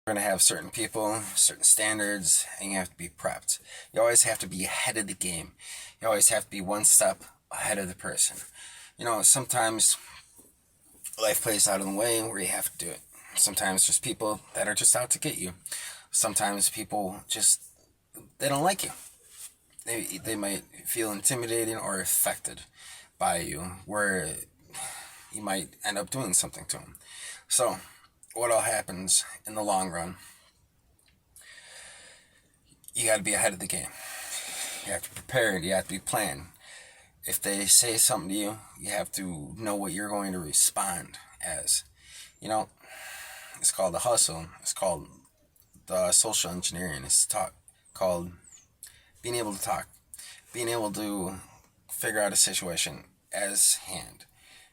You're going to have certain people, certain standards, and you have to be prepped. You always have to be ahead of the game. You always have to be one step ahead of the person. Sometimes life plays out in the way where you have to do it. Sometimes there's people that are just out to get you. Sometimes people just, they don't like you. They might feel intimidated or affected by you, where you might end up doing something to them. So, what all happens in the long run, you got to be ahead of the game. You have to be prepared, you have to be planned. If they say something to you, you have to know what you're going to respond as. You know, it's called the hustle. It's called the social engineering. It's called being able to talk, being able to figure out a situation as hand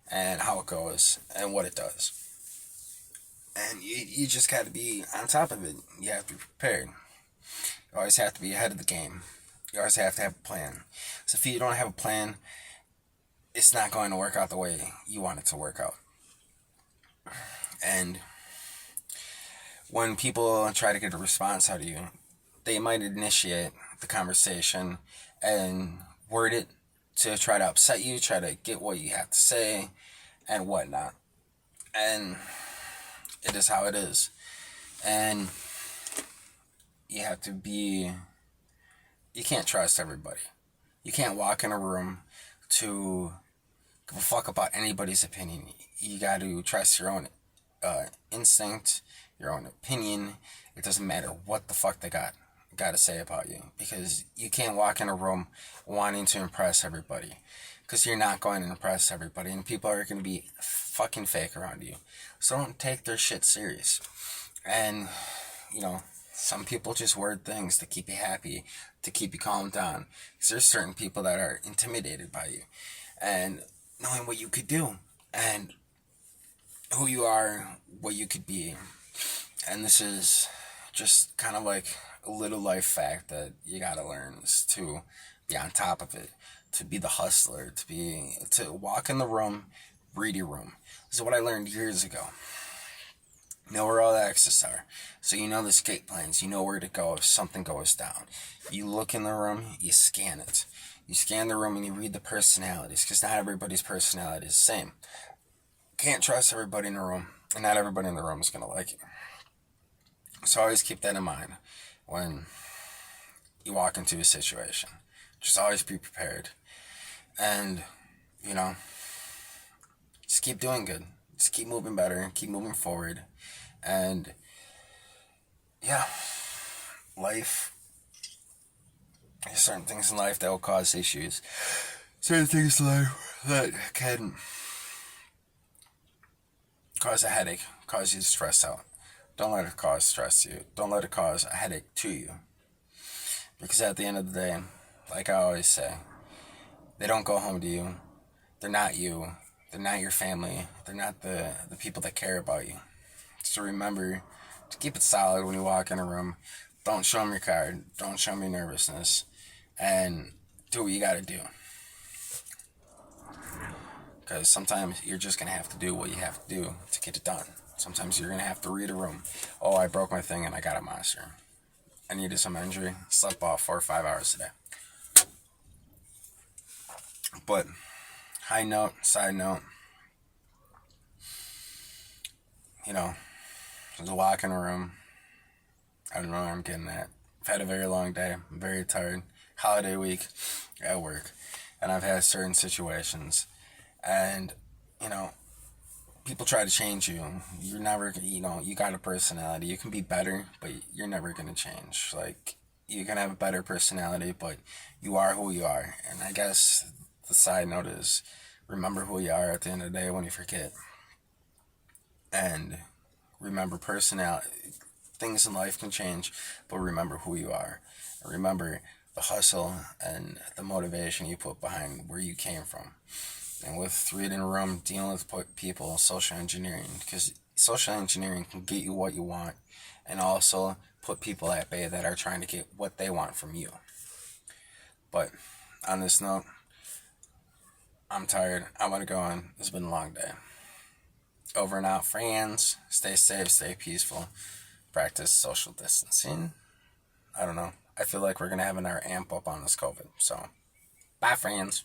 and how it goes and what it does. And you just got to be on top of it. You have to be prepared. You always have to be ahead of the game. You always have to have a plan. So if you don't have a plan, it's not going to work out the way you want it to work out. And when people try to get a response out of you, they might initiate the conversation and word it to try to upset you, try to get what you have to say, and whatnot. And it is how it is. And you have to be, you can't trust everybody. You can't walk in a room to give a fuck about anybody's opinion. You got to trust your own instinct, your own opinion. It doesn't matter what the fuck they got to say about you, because you can't walk in a room wanting to impress everybody, because you're not going to impress everybody, and people are going to be fucking fake around you. So don't take their shit serious. And some people just word things to keep you happy, to keep you calmed down, because there's certain people that are intimidated by you and knowing what you could do and who you are, what you could be. And this is just kind of like a little life fact that you gotta learn, is to be on top of it, to be the hustler, to walk in the room, read your room. This is what I learned years ago. You know where all the exits are. So you know the escape plans. You know where to go if something goes down. You look in the room, you scan it. You scan the room and you read the personalities, because not everybody's personality is the same. Can't trust everybody in the room, and not everybody in the room is going to like you. So always keep that in mind when you walk into a situation. Just always be prepared. And, just keep doing good. Just keep moving better, keep moving forward. And, yeah, life, there's certain things in life that will cause issues. Certain things in life that can cause a headache, cause you to stress out. Don't let it cause stress to you. Don't let it cause a headache to you. Because at the end of the day, like I always say, they don't go home to you. They're not you. They're not your family. They're not the people that care about you. So remember to keep it solid when you walk in a room. Don't show them your card. Don't show them your nervousness. And do what you gotta do. Because sometimes you're just going to have to do what you have to do to get it done. Sometimes you're going to have to read a room. Oh, I broke my thing and I got a monster. I needed some injury. Slept off 4 or 5 hours today. But, side note, there's a walk in a room. I don't know where I'm getting at. I've had a very long day. I'm very tired. Holiday week at work. And I've had certain situations. And, people try to change you. You're never, you got a personality. You can be better, but you're never going to change. Like, you can have a better personality, but you are who you are. And I guess the side note is, remember who you are at the end of the day when you forget. And remember, personality, things in life can change, but remember who you are. And remember the hustle and the motivation you put behind where you came from. And with reading a room, dealing with people, social engineering, because social engineering can get you what you want, and also put people at bay that are trying to get what they want from you. But on this note, I'm tired. I want to go on. It's been a long day. Over and out, friends. Stay safe, stay peaceful. practice social distancing. I don't know. I feel like we're going to have another amp up on this COVID. So, bye, friends.